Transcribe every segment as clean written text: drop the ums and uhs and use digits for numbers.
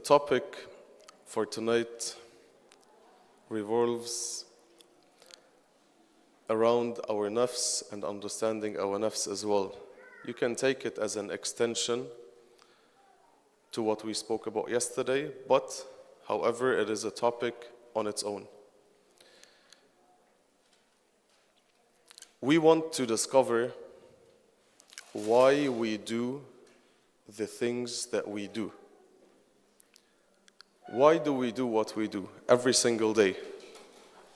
The topic for tonight revolves around our nafs and understanding our nafs as well. You can take it as an extension to what we spoke about yesterday, but however, it is a topic on its own. We want to discover why we do the things that we do. Why do we do what we do every single day?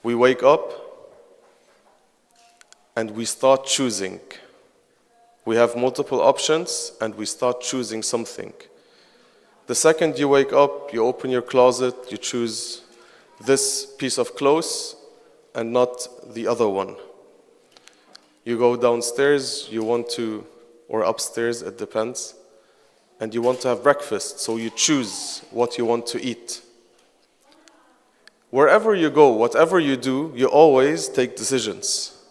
We wake up and we start choosing. We have multiple options and we start choosing something. The second you wake up, you open your closet, you choose this piece of clothes and not the other one. You go downstairs, or upstairs, it depends, and you want to have breakfast, so you choose what you want to eat. Wherever you go, whatever you do, you always take decisions.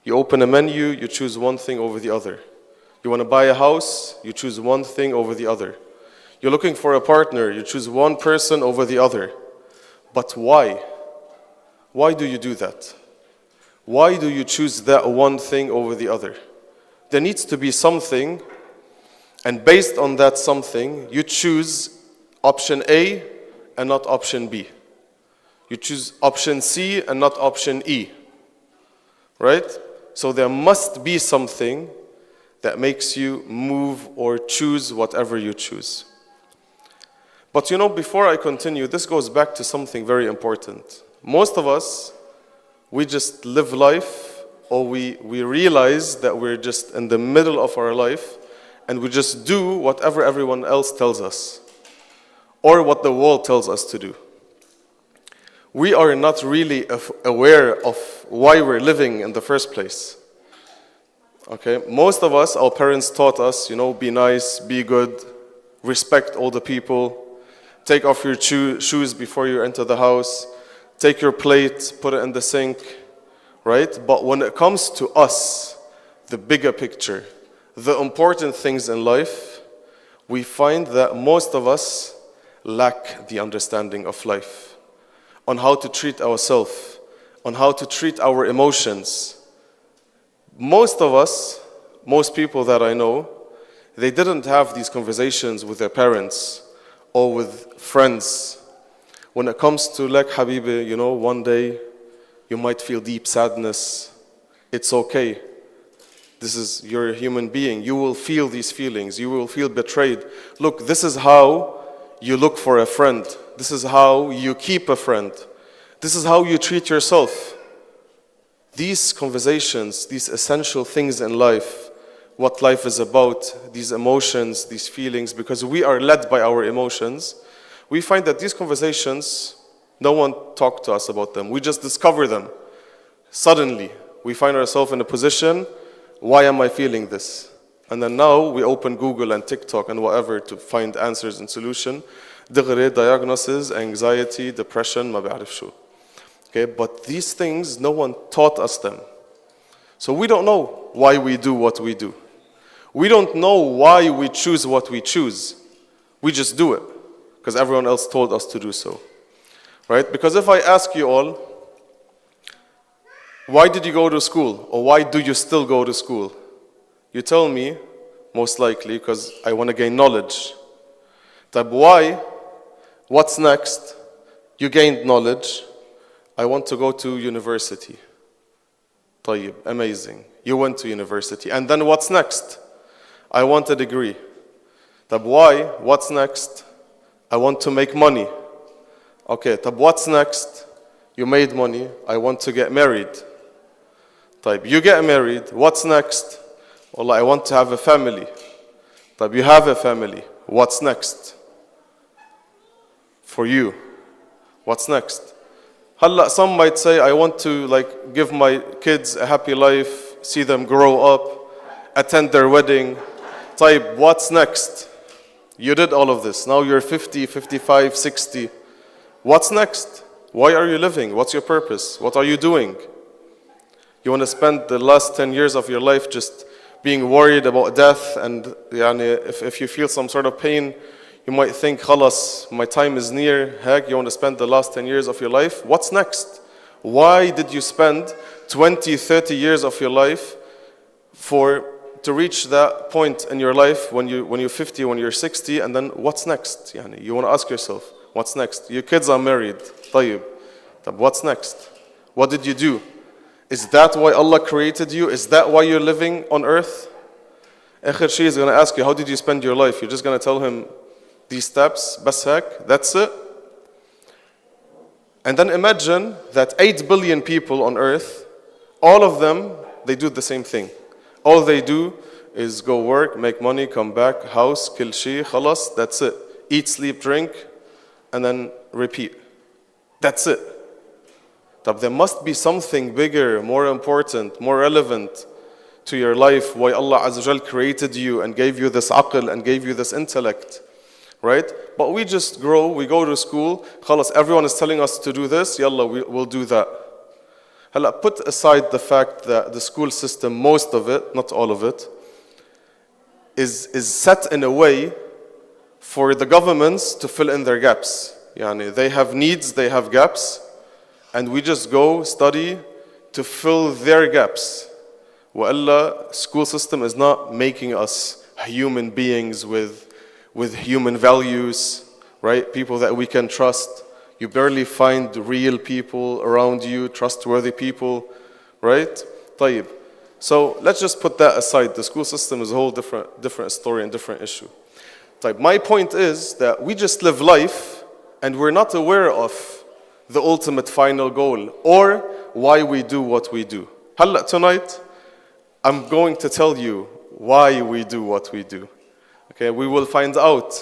You open a menu, you choose one thing over the other. You want to buy a house, you choose one thing over the other. You're looking for a partner, you choose one person over the other. But why? Why do you do that? Why do you choose that one thing over the other? There needs to be something, and based on that something, you choose option A and not option B. You choose option C and not option E. Right? So there must be something that makes you move or choose whatever you choose. But before I continue, this goes back to something very important. Most of us, we just live life, or we realize that we're just in the middle of our life, and we just do whatever everyone else tells us, or what the world tells us to do. We are not really aware of why we're living in the first place. Okay, most of us, our parents taught us, be nice, be good, respect all the people, take off your shoes before you enter the house, take your plate, put it in the sink, right? But when it comes to us, the bigger picture, the important things in life, we find that most of us lack the understanding of life, on how to treat ourselves, on how to treat our emotions. Most of us, most people that I know, they didn't have these conversations with their parents or with friends. When it comes to like Habibi, one day you might feel deep sadness. It's okay. You're a human being. You will feel these feelings. You will feel betrayed. Look, this is how you look for a friend. This is how you keep a friend. This is how you treat yourself. These conversations, these essential things in life, what life is about, these emotions, these feelings, because we are led by our emotions, we find that these conversations, no one talked to us about them. We just discover them. Suddenly, we find ourselves in a position, why am I feeling this? And then now we open Google and TikTok and whatever to find answers and solution. Degree, diagnosis, anxiety, depression, ما بعرف شو. Okay, but these things, no one taught us them. So we don't know why we do what we do. We don't know why we choose what we choose. We just do it because everyone else told us to do so. Right? Because if I ask you all, why did you go to school? Or why do you still go to school? You tell me, most likely, because I want to gain knowledge. But why? What's next? You gained knowledge. I want to go to university. طيب, amazing. You went to university. And then what's next? I want a degree. طب why? What's next? I want to make money. Okay, طب what's next? You made money. I want to get married. طيب, you get married. What's next? Well, I want to have a family. طب you have a family. What's next? For you. What's next? Some might say, I want to give my kids a happy life, see them grow up, attend their wedding. طيب, what's next? You did all of this. Now you're 50, 55, 60. What's next? Why are you living? What's your purpose? What are you doing? You want to spend the last 10 years of your life just being worried about death, and if you feel some sort of pain, You might think, khalas, my time is near. Heck, you want to spend the last 10 years of your life? What's next? Why did you spend 20, 30 years of your life to reach that point in your life when you're 50, when you're 60, and then what's next? You want to ask yourself, what's next? Your kids are married. طيب. What's next? What did you do? Is that why Allah created you? Is that why you're living on earth? Akhir Shi is going to ask you, how did you spend your life? You're just going to tell him these steps, bas hak, that's it. And then imagine that 8 billion people on earth, all of them, they do the same thing. All they do is go work, make money, come back, house, kill shi, khalas, that's it. Eat, sleep, drink, and then repeat. That's it. There must be something bigger, more important, more relevant to your life, why Allah Azza wa Jal created you and gave you this aql and gave you this intellect. Right? But we just grow, we go to school, khalas, everyone is telling us to do this, yalla, we'll do that. Put aside the fact that the school system, most of it, not all of it, is set in a way for the governments to fill in their gaps. They have needs, they have gaps, and we just go study to fill their gaps. Wa school system is not making us human beings with human values, right? People that we can trust. You barely find real people around you, trustworthy people, right? طيب. So let's just put that aside. The school system is a whole different story and different issue. طيب. My point is that we just live life and we're not aware of the ultimate final goal or why we do what we do. Tonight, I'm going to tell you why we do what we do. Okay, we will find out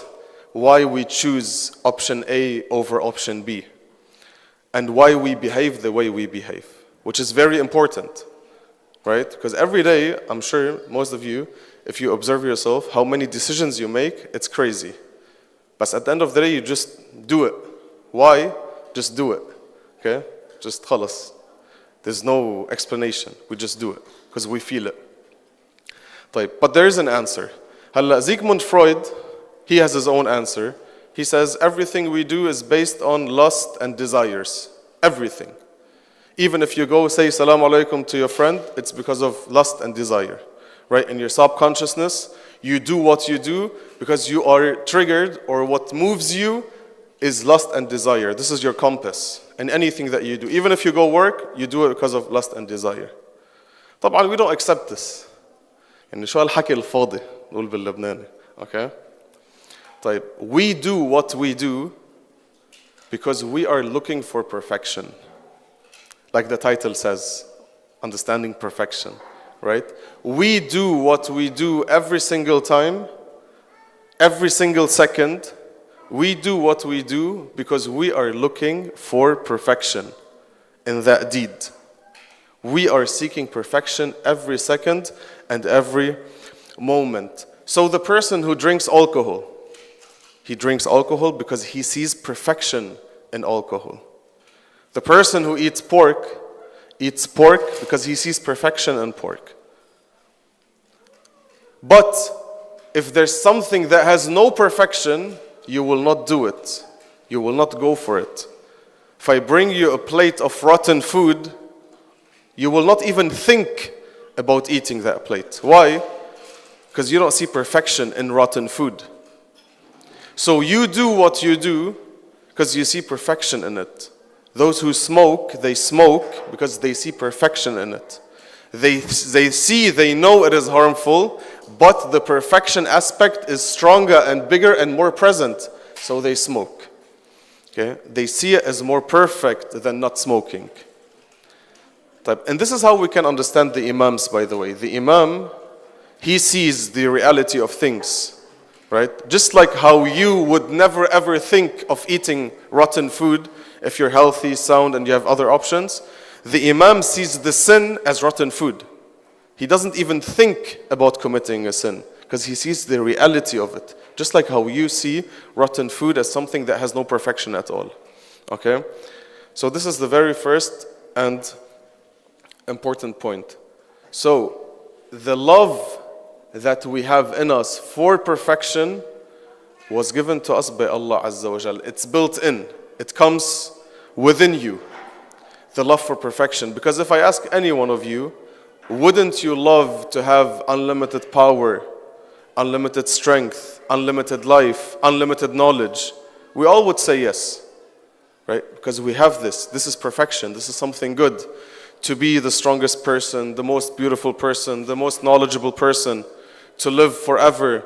why we choose option A over option B and why we behave the way we behave, which is very important, right? Because every day, I'm sure most of you, if you observe yourself, how many decisions you make, it's crazy. But at the end of the day, you just do it. Why? Just do it, okay? Just khalas. There's no explanation. We just do it because we feel it. But there is an answer. Sigmund Freud, he has his own answer. He says everything we do is based on lust and desires. Everything. Even if you go say salam alaikum to your friend, it's because of lust and desire. Right? In your subconsciousness, you do what you do because you are triggered, or what moves you is lust and desire. This is your compass. And anything that you do, even if you go work, you do it because of lust and desire. طبعا we don't accept this. يعني شو هالحكي الفاضي نقول باللبناني. Okay? طيب, we do what we do because we are looking for perfection. Like the title says, understanding perfection, right? We do what we do every single time, every single second. We do what we do because we are looking for perfection in that deed. We are seeking perfection every second and every moment. So the person who drinks alcohol, he drinks alcohol because he sees perfection in alcohol. The person who eats pork because he sees perfection in pork. But if there's something that has no perfection, you will not do it. You will not go for it. If I bring you a plate of rotten food, you will not even think about eating that plate. Why? Because you don't see perfection in rotten food. So you do what you do because you see perfection in it. Those who smoke, they smoke because they see perfection in it. They know it is harmful, but the perfection aspect is stronger and bigger and more present, so they smoke. Okay? They see it as more perfect than not smoking. And this is how we can understand the Imams, by the way. The Imam, he sees the reality of things, right? Just like how you would never ever think of eating rotten food if you're healthy, sound, and you have other options. The Imam sees the sin as rotten food. He doesn't even think about committing a sin because he sees the reality of it. Just like how you see rotten food as something that has no perfection at all. Okay? So this is the very first and important point. So the love that we have in us for perfection was given to us by Allah Azza wa Jal. It's built in. It comes within you. The love for perfection. Because if I ask any one of you, wouldn't you love to have unlimited power, unlimited strength, unlimited life, unlimited knowledge? We all would say yes, right? Because we have this. This is perfection. This is something good. To be the strongest person, the most beautiful person, the most knowledgeable person, to live forever,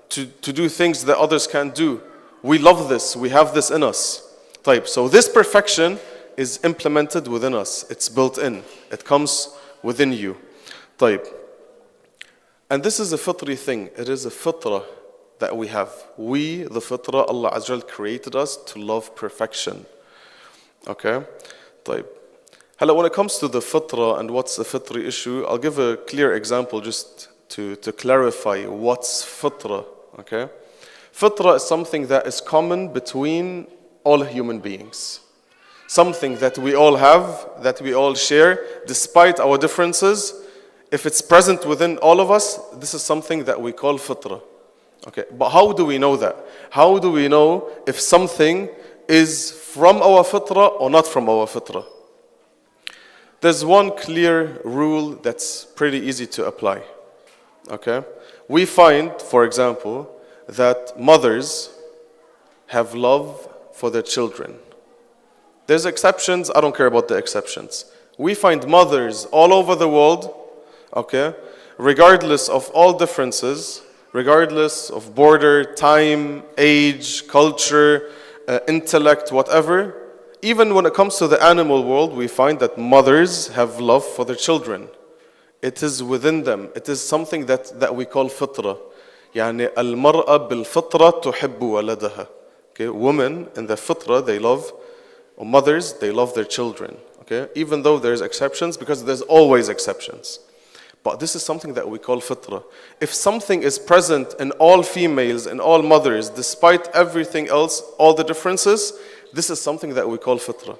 to do things that others can't do. We love this. We have this in us. So this perfection is implemented within us. It's built in. It comes within you. And this is a fitri thing. It is a fitrah that we have. We, the fitrah, Allah Azza wa Jal created us to love perfection. Okay? Hello, when it comes to the fitrah and what's a fitri issue, I'll give a clear example just to clarify what's fitrah. Okay? Fitrah is something that is common between all human beings. Something that we all have, that we all share, despite our differences. If it's present within all of us, this is something that we call fitrah. Okay, but how do we know that? How do we know if something is from our fitrah or not from our fitrah? There's one clear rule that's pretty easy to apply. Okay? We find, for example, that mothers have love for their children. There's exceptions, I don't care about the exceptions. We find mothers all over the world, okay, regardless of all differences, regardless of border, time, age, culture, intellect, whatever. Even when it comes to the animal world, we find that mothers have love for their children. It is within them. It is something that we call fitrah. يعني المرأة بالفطرة تحب ولدها. Okay, women in the fitrah, they love, or mothers, they love their children. Okay, even though there's exceptions, because there's always exceptions. But this is something that we call fitrah. If something is present in all females, in all mothers, despite everything else, all the differences, this is something that we call fitrah.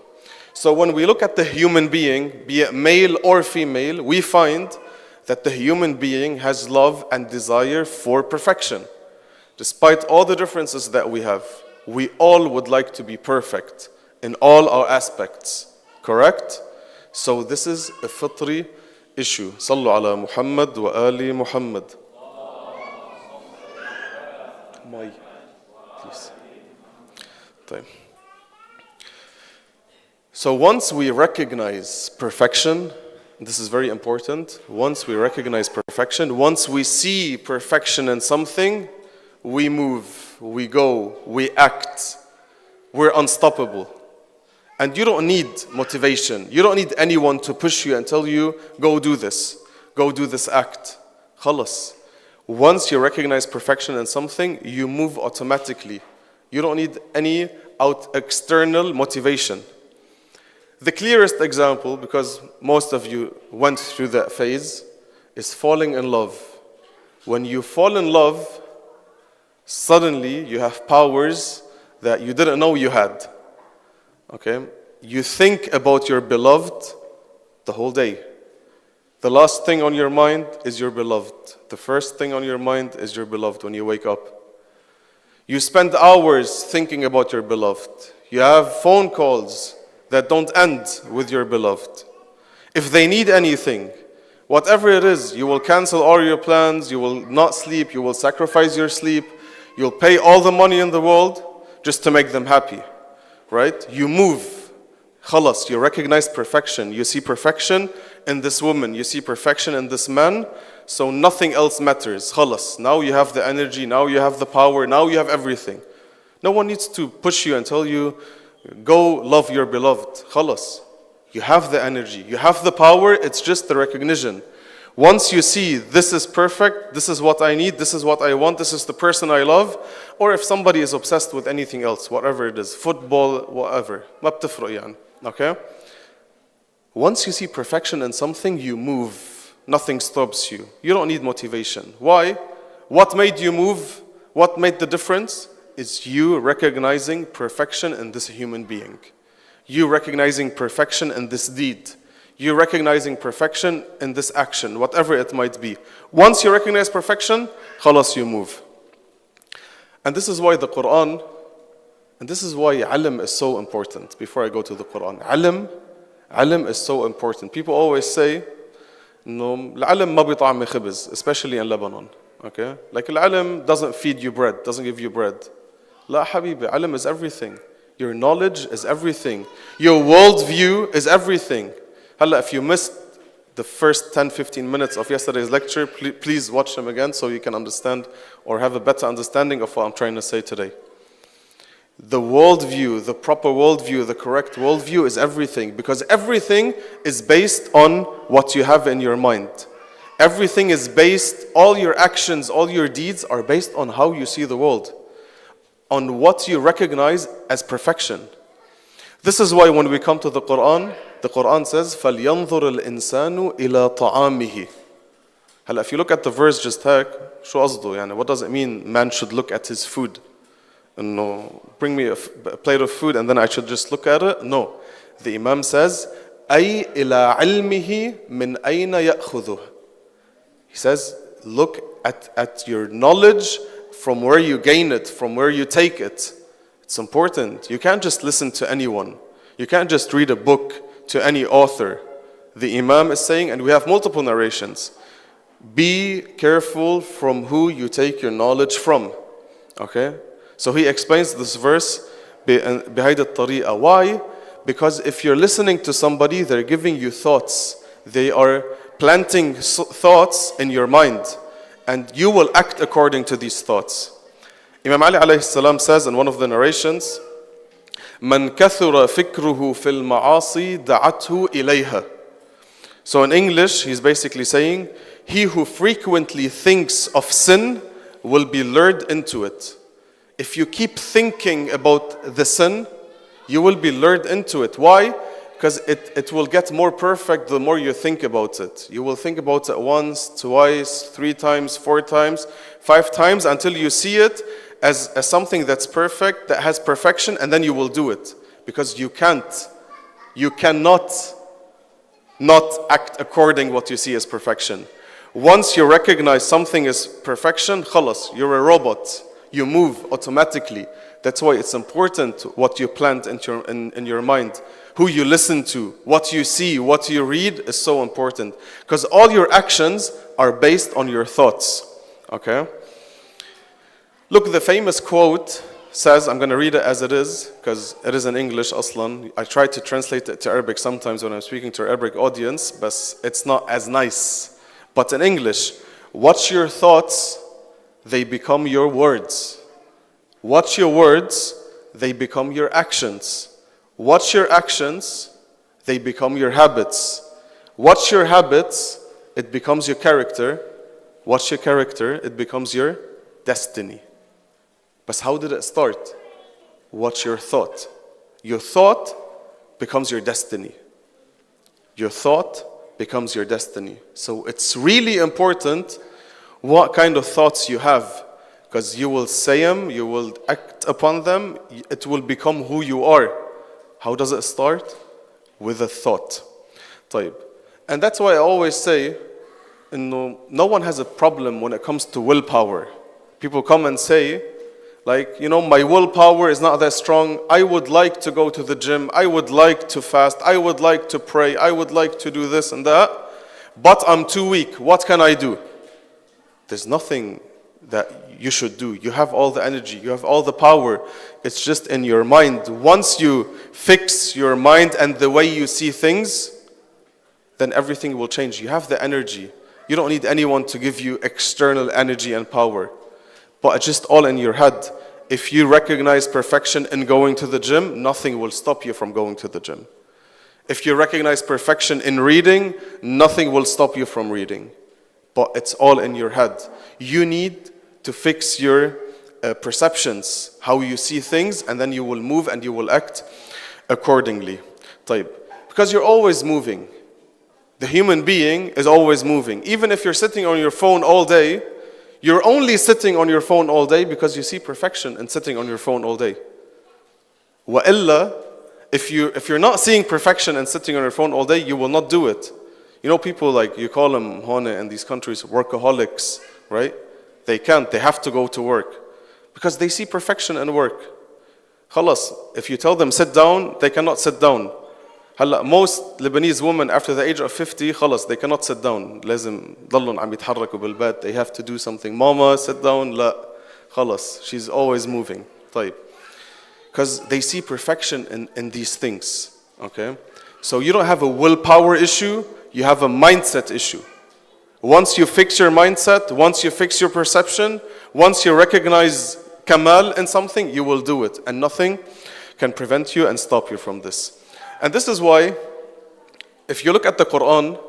So when we look at the human being, be it male or female, we find that the human being has love and desire for perfection. Despite all the differences that we have, we all would like to be perfect in all our aspects. Correct? So this is a fitri issue. Sallu ala Muhammad wa ali Muhammad. Please. So once we recognize perfection, this is very important. Once we recognize perfection, once we see perfection in something, we move, we go, we act. We're unstoppable. And you don't need motivation. You don't need anyone to push you and tell you, go do this act. Khalas. Once you recognize perfection in something, you move automatically. You don't need any external motivation. The clearest example, because most of you went through that phase, is falling in love. When you fall in love, suddenly you have powers that you didn't know you had. Okay? You think about your beloved the whole day. The last thing on your mind is your beloved. The first thing on your mind is your beloved when you wake up. You spend hours thinking about your beloved. You have phone calls that don't end with your beloved. If they need anything, whatever it is, you will cancel all your plans, you will not sleep, you will sacrifice your sleep, you'll pay all the money in the world just to make them happy. Right? You move. Khalas, you recognize perfection. You see perfection in this woman. You see perfection in this man. So nothing else matters. Khalas. Now you have the energy. Now you have the power. Now you have everything. No one needs to push you and tell you, go love your beloved. Khalas. You have the energy. You have the power. It's just the recognition. Once you see this is perfect, this is what I need, this is what I want, this is the person I love, or if somebody is obsessed with anything else, whatever it is, football, whatever, ما بتفرق يعني. Okay? Once you see perfection in something, you move. Nothing stops you. You don't need motivation. Why? What made you move? What made the difference? Is you recognizing perfection in this human being. You recognizing perfection in this deed. You recognizing perfection in this action, whatever it might be. Once you recognize perfection, khalas, you move. And this is why the Quran, and this is why ilm is so important. Before I go to the Quran, ilm is so important. People always say, no, العلم ما بيطعم خبز, especially in Lebanon. Okay? Like العلم doesn't feed you bread, doesn't give you bread. لا حبيبي, ilm is everything. Your knowledge is everything. Your worldview is everything. Halla, if you missed the first 10-15 minutes of yesterday's lecture, please watch them again so you can understand or have a better understanding of what I'm trying to say today. The worldview, the proper worldview, the correct worldview is everything, because everything is based on what you have in your mind. Everything is based, all your actions, all your deeds are based on how you see the world, on what you recognize as perfection. This is why when we come to the Quran says, فَلْيَنْظُرِ الْإِنسَانُ إِلَى طَعَامِهِ. Halla, if you look at the verse just هيك, شو قصده يعني? What does it mean man should look at his food? No, bring me a plate of food and then I should just look at it? No. The Imam says, أَيْ إِلَى عِلْمِهِ مِنْ أَيْنَ يَأْخُذُهُ. He says, look at your knowledge from where you gain it, from where you take it. It's important. You can't just listen to anyone. You can't just read a book to any author. The Imam is saying, and we have multiple narrations, be careful from who you take your knowledge from. Okay? So he explains this verse, بِهَيْدَ الطَّرِيقَ. Why? Because if you're listening to somebody, they're giving you thoughts. They are planting thoughts in your mind. And you will act according to these thoughts. Imam Ali alayhi salam says in one of the narrations, مَنْ كَثُرَ فِكْرُهُ فِي الْمَعَاصِي دَعَتْهُ إِلَيْهَا. So in English, he's basically saying, he who frequently thinks of sin will be lured into it. If you keep thinking about the sin, you will be lured into it. Why? Because it will get more perfect the more you think about it. You will think about it once, twice, 3 times, 4 times, 5 times until you see it as something that's perfect, that has perfection, and then you will do it. Because you cannot not act according what you see as perfection. Once you recognize something as perfection, khalas, you're a robot. You move automatically. That's why it's important what you plant in your mind. Who you listen to, what you see, what you read is so important. Because all your actions are based on your thoughts. Okay? Look, the famous quote says, I'm going to read it as it is, because it is in English, aslan. I try to translate it to Arabic sometimes when I'm speaking to an Arabic audience, but it's not as nice. But in English, watch your thoughts, they become your words. Watch your words, they become your actions. Watch your actions, they become your habits. Watch your habits, it becomes your character. Watch your character, it becomes your destiny. But how did it start? Watch your thought. Your thought becomes your destiny. Your thought becomes your destiny. So it's really important what kind of thoughts you have. Because you will say them, you will act upon them, it will become who you are. How does it start? With a thought. طيب. And that's why I always say, no one has a problem when it comes to willpower. People come and say, like, my willpower is not that strong. I would like to go to the gym. I would like to fast. I would like to pray. I would like to do this and that. But I'm too weak. What can I do? There's nothing that you should do. You have all the energy. You have all the power. It's just in your mind. Once you fix your mind and the way you see things, then everything will change. You have the energy. You don't need anyone to give you external energy and power. But it's just all in your head. If you recognize perfection in going to the gym, nothing will stop you from going to the gym. If you recognize perfection in reading, nothing will stop you from reading. But it's all in your head. You need to fix your perceptions, how you see things, and then you will move and you will act accordingly. طيب. Because you're always moving. The human being is always moving. Even if you're sitting on your phone all day, you're only sitting on your phone all day because you see perfection in sitting on your phone all day. وَإِلَّا, if you're not seeing perfection and sitting on your phone all day, you will not do it. People like, you call them, in these countries, workaholics, right? They can't, they have to go to work. Because they see perfection in work. Khalas, if you tell them sit down, they cannot sit down. Most Lebanese women after the age of 50, خلاص, they cannot sit down. لازم ضلهم عم يتحركوا بالبيت. They have to do something. Mama, sit down. لا, خلاص. She's always moving. طيب. Because they see perfection in these things. Okay? So you don't have a willpower issue, you have a mindset issue. Once you fix your mindset, once you fix your perception, once you recognize kamal in something, you will do it. And nothing can prevent you and stop you from this. And this is why, if you look at the Quran,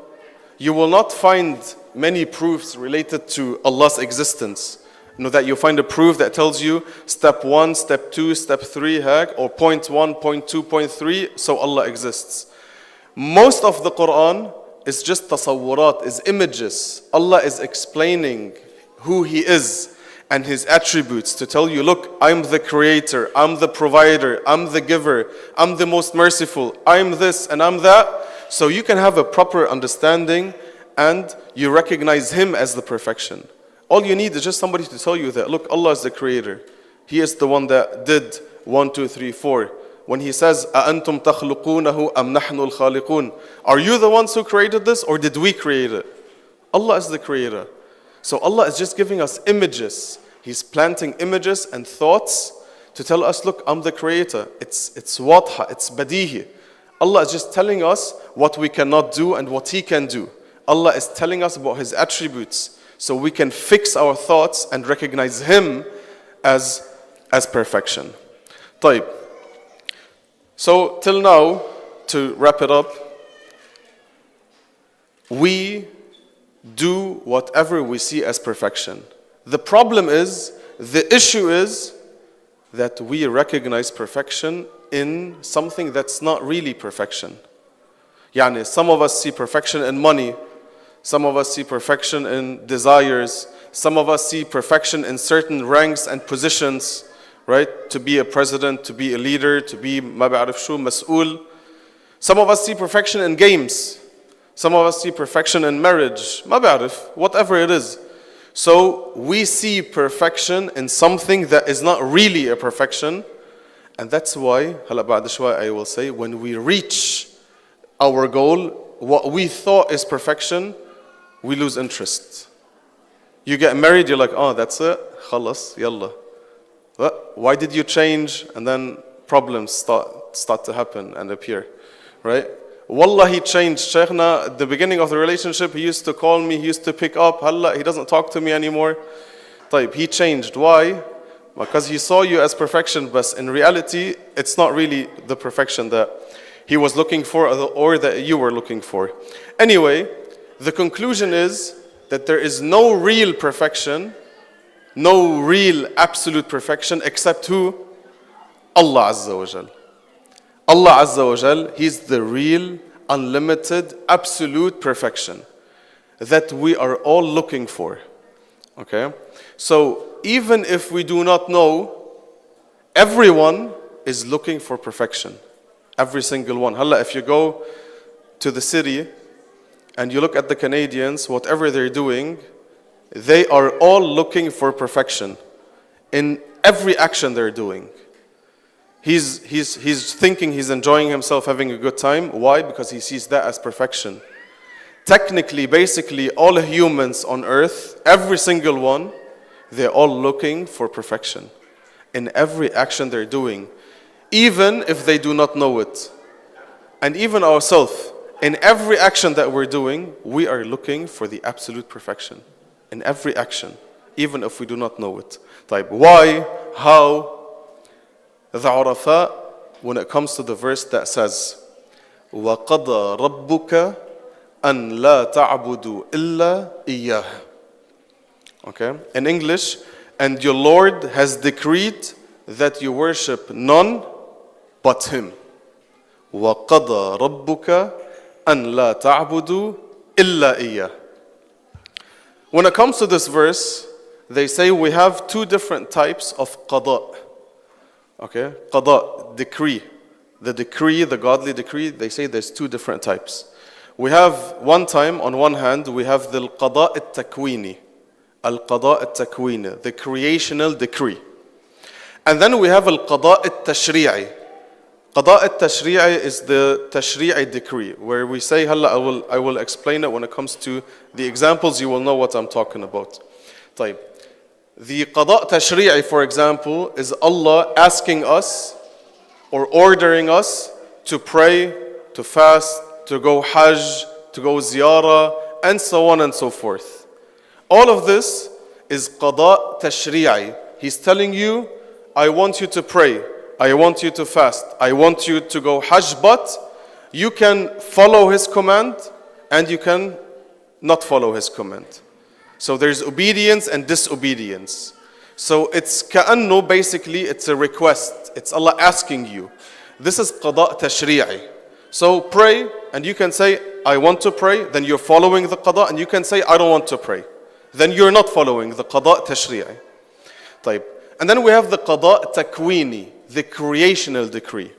you will not find many proofs related to Allah's existence. You know that you find a proof that tells you step 1, step 2, step 3, or point 1, point 2, point 3, so Allah exists. Most of the Quran is just tasawwurat, is images. Allah is explaining who He is and His attributes to tell you, look, I'm the creator, I'm the provider, I'm the giver, I'm the most merciful, I'm this and I'm that. So you can have a proper understanding and you recognize Him as the perfection. All you need is just somebody to tell you that, look, Allah is the creator. He is the one that did 1, 2, 3, 4. When He says, أَأَنْتُمْ تَخْلُقُونَهُ أَمْ نَحْنُ الْخَالِقُونَ, are you the ones who created this or did we create it? Allah is the creator. So Allah is just giving us images. He's planting images and thoughts to tell us, look, I'm the creator. It's wadha, it's badihi. Allah is just telling us what we cannot do and what He can do. Allah is telling us about His attributes so we can fix our thoughts and recognize Him as perfection. طيب. So till now, to wrap it up, we do whatever we see as perfection. The problem is, the issue is that we recognize perfection in something that's not really perfection. Yani, some of us see perfection in money, some of us see perfection in desires, some of us see perfection in certain ranks and positions, right? To be a president, to be a leader, to be ما بعرف شو مسؤول. Some of us see perfection in games. Some of us see perfection in marriage, ما بعرف, whatever it is. So we see perfection in something that is not really a perfection. And that's why, هلا بعد شوي I will say, when we reach our goal, what we thought is perfection, we lose interest. You get married, you're like, oh, that's it, خلص, يلا. Why did you change? And then problems start to happen and appear, right? Wallah, he changed. Shaykhna, at the beginning of the relationship, he used to call me, he used to pick up. Halla, he doesn't talk to me anymore. طيب, he changed. Why? Because he saw you as perfection, but in reality, it's not really the perfection that he was looking for or that you were looking for. Anyway, the conclusion is that there is no real perfection, no real absolute perfection except who? Allah Azza wa Jal. Allah Azza wa Jal, He's the real, unlimited, absolute perfection that we are all looking for. Okay? So, even if we do not know, everyone is looking for perfection. Every single one. Halla, if you go to the city and you look at the Canadians, whatever they're doing, they are all looking for perfection in every action they're doing. He's thinking he's enjoying himself, having a good time. Why? Because he sees that as perfection. Technically, basically, all humans on earth, every single one, they're all looking for perfection in every action they're doing, even if they do not know it. And even ourselves, in every action that we're doing, we are looking for the absolute perfection. In every action, even if we do not know it. Type, why? How? The Arafa, when it comes to the verse that says, وَقَضَى رَبُّكَ أَنْ لَا تَعْبُدُوا إِلَّا إِيَّهُ. Okay? In English, and your Lord has decreed that you worship none but Him. وَقَضَى رَبُّكَ أَنْ لَا تَعْبُدُوا إِلَّا إِيَّهُ. When it comes to this verse, they say we have two different types of qada. Okay? Qada, decree. The decree, the godly decree, they say there's two different types. We have one time, on one hand, we have the qada al-takwini. Al-qada al-takwini, the creational decree. And then we have al-qada' al-tashri'i. Qada' al-tashri'i is the tashri'i decree, where we say, I will explain it when it comes to the examples, you will know what I'm talking about. طيب. The qada' tashri'i, for example, is Allah asking us or ordering us to pray, to fast, to go hajj, to go ziyarah, and so on and so forth. All of this is qada' tashri'i. He's telling you, I want you to pray, I want you to fast, I want you to go hajj, but you can follow his command and you can not follow his command. So there's obedience and disobedience. So it's ka'annu, basically it's a request. It's Allah asking you. This is qada' tashri'i. So pray, and you can say, I want to pray, then you're following the qada', and you can say, I don't want to pray. Then you're not following the qada' tashri'i. طيب. And then we have the qada' takwini, the creational decree.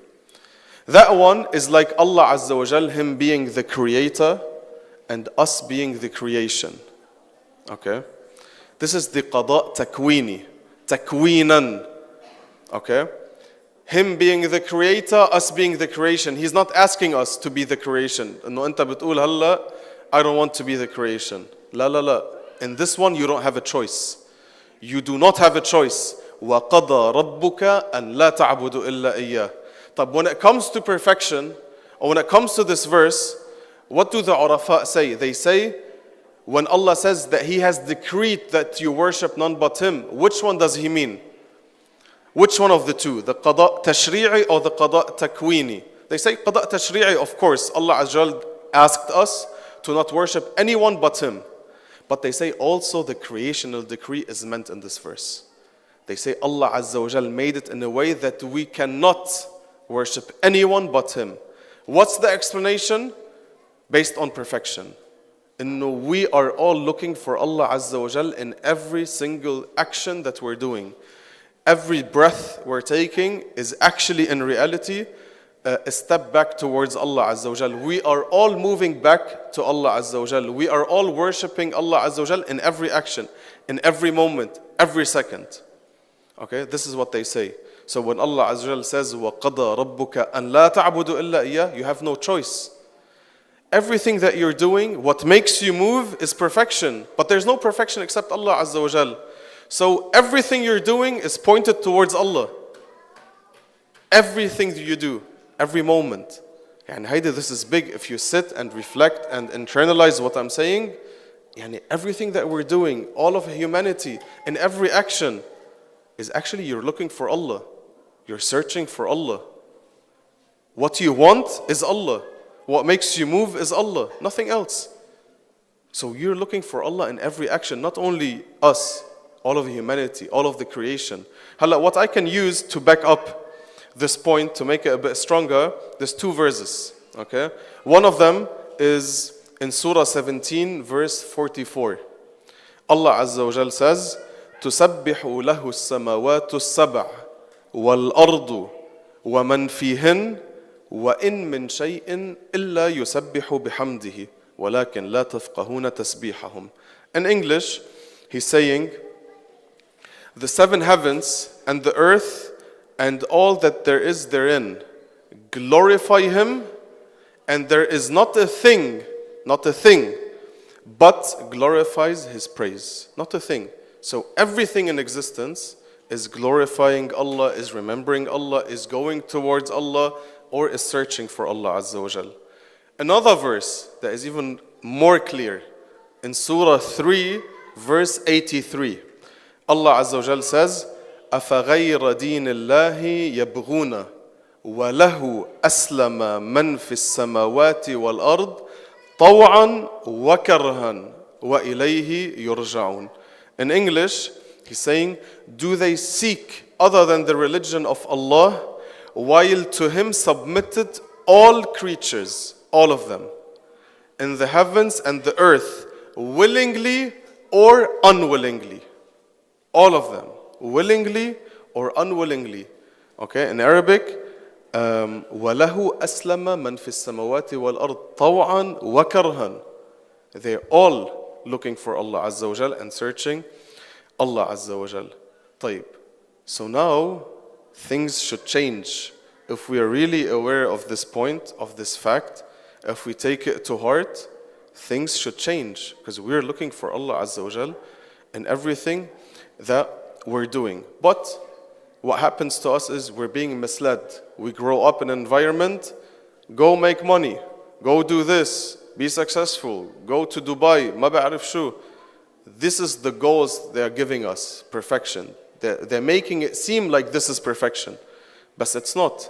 That one is like Allah Azza wa Jal, Him being the creator, and us being the creation. Okay? This is the qada' takwini, takwinan. Okay? Him being the creator, us being the creation. He's not asking us to be the creation. إنه أنت بتقول هلا, I don't want to be the creation. لا لا لا. In this one, you don't have a choice. You do not have a choice. وَقَضَى رَبُّكَ أَنْ لَا تَعْبُدُ إِلَّا إِيَّهِ. But when it comes to perfection, or when it comes to this verse, what do the Urafa say? They say, when Allah says that He has decreed that you worship none but Him, which one does He mean? Which one of the two? The qada' tashri'i or the qada' takwini? They say qada' tashri'i, of course. Allah Azza wa Jal asked us to not worship anyone but Him. But they say also the creational decree is meant in this verse. They say Allah Azza wa Jal made it in a way that we cannot worship anyone but Him. What's the explanation? Based on perfection. We are all looking for Allah Azza wa Jal in every single action that we're doing. Every breath we're taking is actually in reality a step back towards Allah Azza wa Jal. We are all moving back to Allah Azza wa Jal. We are all worshipping Allah Azza wa Jal in every action, in every moment, every second. Okay, this is what they say. So when Allah Azza wa Jal says, وَقَضَى رَبُّكَ أَنْ لَا تَعْبُدُ إِلَّا إِيَّهِ, you have no choice. Everything that you're doing, what makes you move is perfection. But there's no perfection except Allah Azza wa Jal. So everything you're doing is pointed towards Allah. Everything that you do, every moment. And this is big. If you sit and reflect and internalize what I'm saying, everything that we're doing, all of humanity, in every action, is actually you're looking for Allah. You're searching for Allah. What you want is Allah. What makes you move is Allah, nothing else. So you're looking for Allah in every action, not only us, all of humanity, all of the creation. What I can use to back up this point, to make it a bit stronger, there's two verses. Okay? One of them is in Surah 17, verse 44. Allah Azza wa Jal says, تُسَبِّحُ لَهُ السَّمَوَاتُ السَّبْعُ وَالْأَرْضُ وَمَنْ فِيهِنْ وَإِن مِّن شَيْءٍ إِلَّا يُسَبِّحُ بِحَمْدِهِ وَلَكِنْ لَا تَفْقَهُونَ تَسْبِيحَهُمْ. In English, he's saying, the seven heavens and the earth and all that there is therein glorify Him, and there is not a thing, but glorifies His praise. Not a thing. So everything in existence is glorifying Allah, is remembering Allah, is going towards Allah, or is searching for Allah Azza wa Jal. Another verse that is even more clear, in Surah 3, verse 83. Allah Azza wa Jal says, أَفَغَيْرَ دِينِ اللَّهِ يَبْغُونَ وَلَهُ أَسْلَمَ مَنْ فِي السَّمَوَاتِ وَالْأَرْضِ طَوْعًا وَكَرْهًا وَإِلَيْهِ يُرْجَعُونَ. In English, he's saying, do they seek other than the religion of Allah, while to Him submitted all creatures, all of them, in the heavens and the earth, willingly or unwillingly. All of them, willingly or unwillingly. Okay, in Arabic, وَلَهُ أَسْلَمَ مَنْ فِي السَّمَوَاتِ وَالْأَرْضِ طَوْعًا وَكَرْهًا. They're all looking for Allah Azza wa Jal and searching Allah Azza wa Jal. طيب. So now, things should change. If we are really aware of this point, of this fact, if we take it to heart, things should change. Because we're looking for Allah Azza wa Jal in everything that we're doing. But what happens to us is we're being misled. We grow up in an environment, go make money, go do this, be successful, go to Dubai, ma ba'arif shu. This is the goals they are giving us, perfection. They're making it seem like this is perfection, but it's not.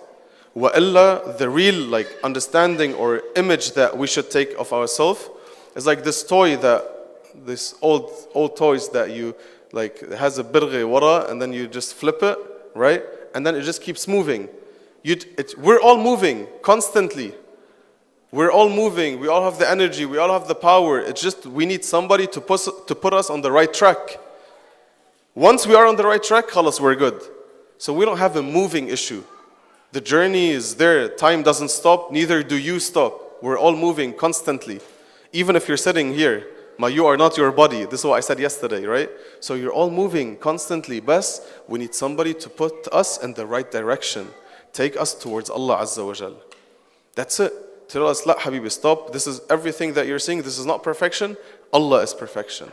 Wa'illa, the real understanding or image that we should take of ourselves is like this toy this old toys that you it has a birghi wara, and then you just flip it, right? And then it just keeps moving. We're all moving constantly. We're all moving. We all have the energy. We all have the power. It's just we need somebody to put us on the right track. Once we are on the right track, khalas, we're good. So we don't have a moving issue. The journey is there. Time doesn't stop. Neither do you stop. We're all moving constantly. Even if you're sitting here, you are not your body. This is what I said yesterday, right? So you're all moving constantly. But we need somebody to put us in the right direction. Take us towards Allah Azza wa Jal. That's it. Tell us, la habibi, stop. This is everything that you're seeing. This is not perfection. Allah is perfection.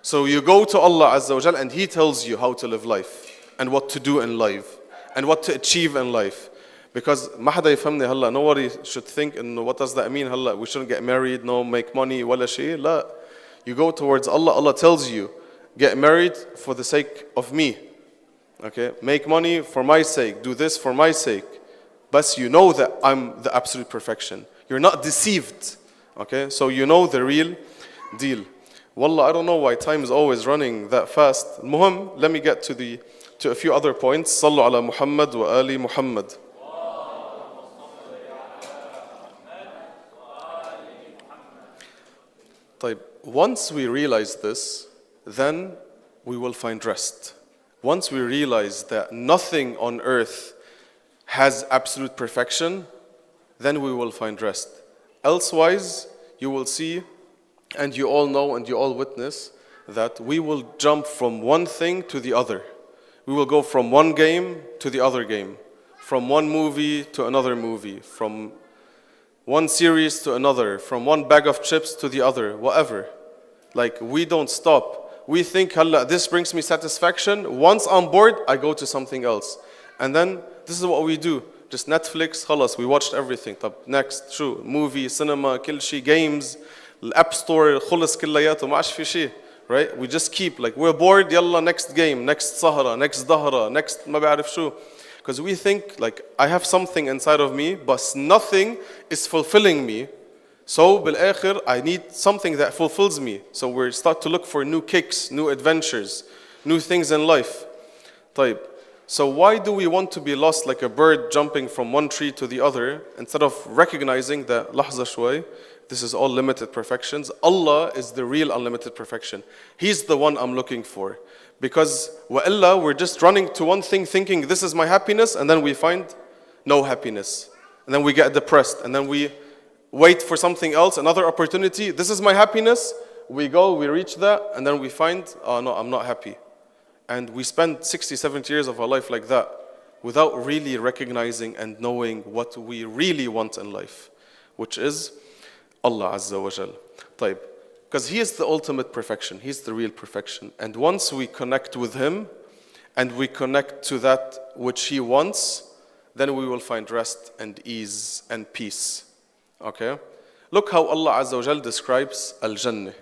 So you go to Allah Azza wa Jal and He tells you how to live life and what to do in life and what to achieve in life. Because ma hada yafhamni halla, nobody should think, what does that mean halla? We shouldn't get married, no make money, wala shay. La. You go towards Allah. Allah tells you, get married for the sake of me. Okay? Make money for my sake. Do this for my sake. But you know that I'm the absolute perfection. You're not deceived. Okay? So you know the real deal. Wallah, I don't know why time is always running that fast. Muhim, let me get to a few other points. Sallu ala Muhammad wa ali Muhammad. Once we realize this, then we will find rest. Once we realize that nothing on earth has absolute perfection, then we will find rest. Elsewise, you will see, and you all know and you all witness, that we will jump from one thing to the other. We will go from one game to the other game, from one movie to another movie, from one series to another, from one bag of chips to the other, whatever. We don't stop. We think, Allah, this brings me satisfaction. Once I'm bored, I go to something else. And then, this is what we do. Just Netflix, khalas, we watched everything. Next, true, movie, cinema, kil shi, games, app store, khulas killayatu, ma'ash fi shi. Right? We just keep, we're bored, yalla, next game, next sahara, next dahara, next ma ba'arif shu. Because we think, I have something inside of me, but nothing is fulfilling me. So, bil-akhir, I need something that fulfills me. So we start to look for new kicks, new adventures, new things in life. طيب. So why do we want to be lost like a bird jumping from one tree to the other, instead of recognizing that, lahza shway, this is all limited perfections. Allah is the real unlimited perfection. He's the one I'm looking for. Because, wa'illa, we're just running to one thing thinking this is my happiness, and then we find no happiness. And then we get depressed, and then we wait for something else, another opportunity. This is my happiness. We go, we reach that, and then we find, oh no, I'm not happy. And we spend 60, 70 years of our life like that, without really recognizing and knowing what we really want in life, which is Allah Azza wa Jal. طيب. Because He is the ultimate perfection. He's the real perfection. And once we connect with Him, and we connect to that which He wants, then we will find rest and ease and peace. Okay? Look how Allah Azza wa Jal describes Al-Jannah,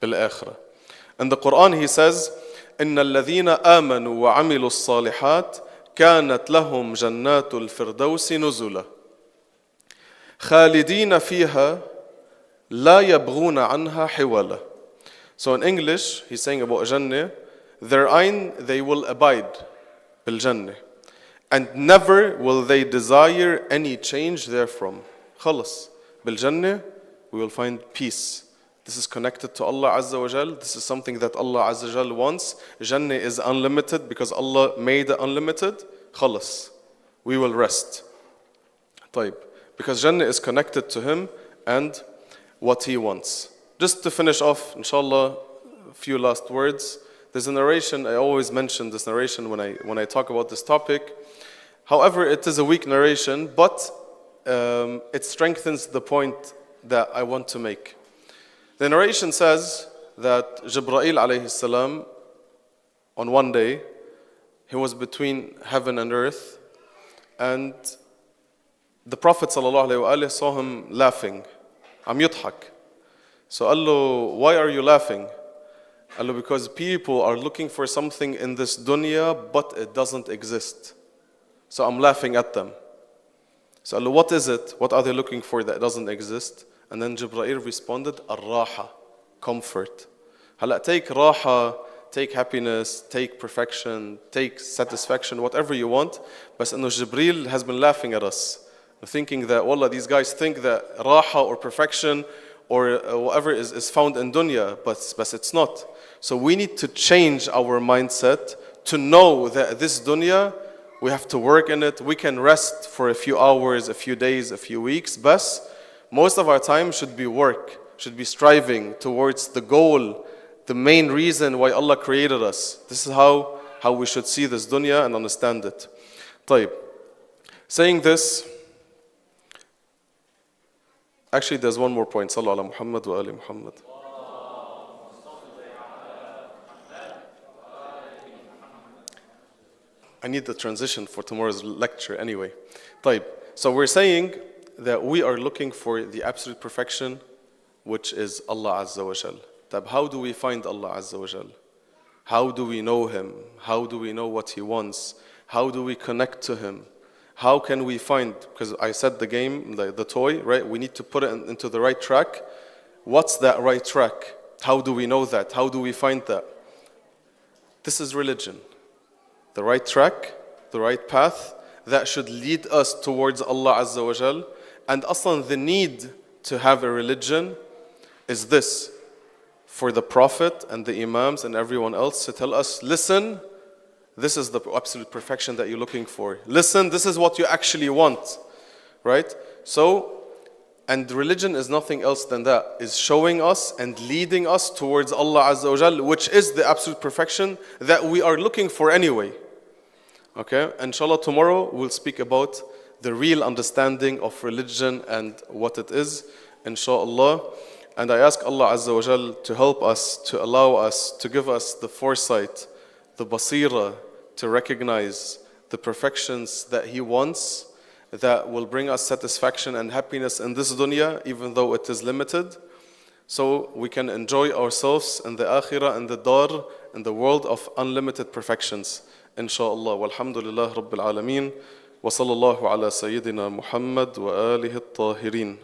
bil-Akhirah. In the Quran He says, إِنَّ الَّذِينَ آمَنُوا وَعَمِلُوا الصَّالِحَاتِ كَانَتْ لَهُمْ جَنَّاتُ الْفِرْدَوْسِ نُزُلًا خَالِدِينَ فِيهَا لَا يَبْغُونَ عَنْهَا حِوَلًا. So in English, He's saying about Jannah, therein they will abide, bil-Jannah, and never will they desire any change therefrom. خلص. Bil-Jannah, we will find peace. This is connected to Allah Azza wa Jal. This is something that Allah Azza wa Jal wants. Jannah is unlimited because Allah made it unlimited. خلص. We will rest. طيب. Because Jannah is connected to Him and what He wants. Just to finish off, inshallah, a few last words. There's a narration, I always mention this narration when I talk about this topic. However, it is a weak narration, but it strengthens the point that I want to make. The narration says that Jibreel alayhi salam, on one day, he was between heaven and earth, and the Prophet sallallahu alayhi wa alihi saw him laughing. Am yudhak. So Allah, why are you laughing? Allah, because people are looking for something in this dunya, but it doesn't exist. So I'm laughing at them. So Allah, what is it? What are they looking for that doesn't exist? And then Jibreel responded, Ar-Raha, comfort. Hala, take Raha, take happiness, take perfection, take satisfaction, whatever you want. But Jibreel has been laughing at us, thinking that, wallah, these guys think that Raha or perfection or whatever is found in dunya, but it's not. So we need to change our mindset to know that this dunya, we have to work in it. We can rest for a few hours, a few days, a few weeks, but most of our time should be work, should be striving towards the goal, the main reason why Allah created us. This is how we should see this dunya and understand it. طيب. Saying this, actually there's one more point. Sallu ala Muhammad wa ali Muhammad. I need the transition for tomorrow's lecture anyway. طيب. So we're saying that we are looking for the absolute perfection, which is Allah Azza wa Jal. طيب, how do we find Allah Azza wa Jal? How do we know Him? How do we know what He wants? How do we connect to Him? How can we find, because I said the game, the toy, right? We need to put it into the right track. What's that right track? How do we know that? How do we find that? This is religion. The right track, the right path, that should lead us towards Allah Azza wa Jal. And aslan, the need to have a religion is this, for the Prophet and the Imams and everyone else to tell us, listen, this is the absolute perfection that you're looking for. Listen, this is what you actually want, right? So, and religion is nothing else than that, is showing us and leading us towards Allah Azza wa Jal, which is the absolute perfection that we are looking for anyway. Okay, inshallah tomorrow we'll speak about the real understanding of religion and what it is, inshallah. And I ask Allah Azza wa Jal to help us, to allow us, to give us the foresight, the basira, to recognize the perfections that He wants, that will bring us satisfaction and happiness in this dunya, even though it is limited, so we can enjoy ourselves in the akhirah and the dar, in the world of unlimited perfections. Inshallah. Walhamdulillah Rabbil Alameen. Wa sallallahu ala Sayyidina Muhammad wa alihi at-tahirin.